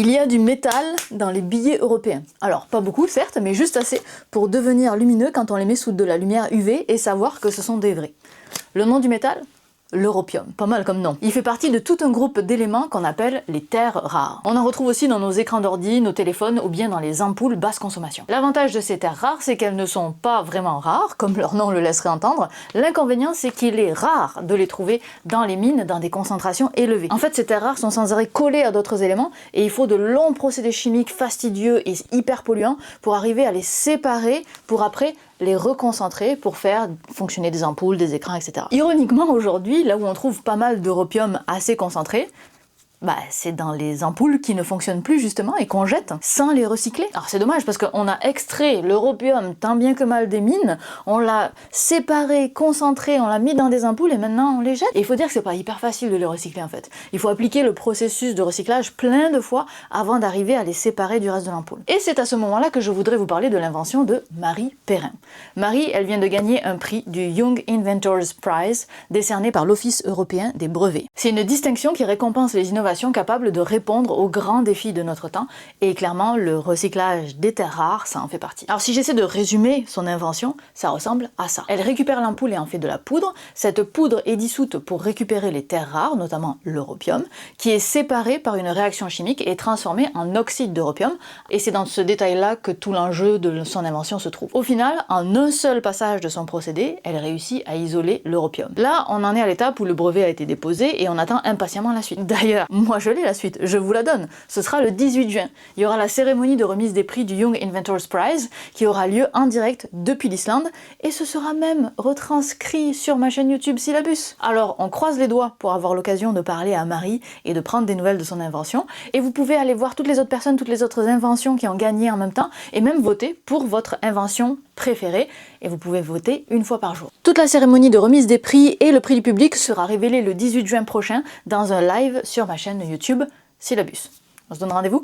Il y a du métal dans les billets européens. Alors, pas beaucoup certes, mais juste assez pour devenir lumineux quand on les met sous de la lumière UV et savoir que ce sont des vrais. Le nom du métal ? L'europium, pas mal comme nom. Il fait partie de tout un groupe d'éléments qu'on appelle les terres rares. On en retrouve aussi dans nos écrans d'ordi, nos téléphones ou bien dans les ampoules basse consommation. L'avantage de ces terres rares, c'est qu'elles ne sont pas vraiment rares, comme leur nom le laisserait entendre. L'inconvénient, c'est qu'il est rare de les trouver dans les mines dans des concentrations élevées. En fait, ces terres rares sont sans arrêt collées à d'autres éléments et il faut de longs procédés chimiques fastidieux et hyper polluants pour arriver à les séparer pour après les reconcentrer pour faire fonctionner des ampoules, des écrans, etc. Ironiquement, aujourd'hui, là où on trouve pas mal d'europium assez concentré, c'est dans les ampoules qui ne fonctionnent plus justement et qu'on jette sans les recycler. Alors c'est dommage parce qu'on a extrait l'europium tant bien que mal des mines, on l'a séparé, concentré, on l'a mis dans des ampoules et maintenant on les jette. Et il faut dire que c'est pas hyper facile de les recycler en fait. Il faut appliquer le processus de recyclage plein de fois avant d'arriver à les séparer du reste de l'ampoule. Et c'est à ce moment-là que je voudrais vous parler de l'invention de Marie Perrin. Marie, elle vient de gagner un prix du Young Inventors Prize décerné par l'Office européen des brevets. C'est une distinction qui récompense les innovations capables de répondre aux grands défis de notre temps, et clairement le recyclage des terres rares, ça en fait partie. Alors si j'essaie de résumer son invention, ça ressemble à ça. Elle récupère l'ampoule et en fait de la poudre. Cette poudre est dissoute pour récupérer les terres rares, notamment l'europium, qui est séparé par une réaction chimique et transformé en oxyde d'europium, et c'est dans ce détail-là que tout l'enjeu de son invention se trouve. Au final, en un seul passage de son procédé, elle réussit à isoler l'europium. Là, on en est à l'étape où le brevet a été déposé et on attend impatiemment la suite. D'ailleurs, moi je l'ai la suite, je vous la donne. Ce sera le 18 juin. Il y aura la cérémonie de remise des prix du Young Inventors Prize qui aura lieu en direct depuis l'Islande et ce sera même retranscrit sur ma chaîne YouTube Syllabus. Alors on croise les doigts pour avoir l'occasion de parler à Marie et de prendre des nouvelles de son invention, et vous pouvez aller voir toutes les autres personnes, toutes les autres inventions qui ont gagné en même temps et même voter pour votre invention préférée, et vous pouvez voter une fois par jour. Toute la cérémonie de remise des prix et le prix du public sera révélée le 18 juin prochain dans un live sur ma chaîne YouTube Syllabus. On se donne rendez-vous ?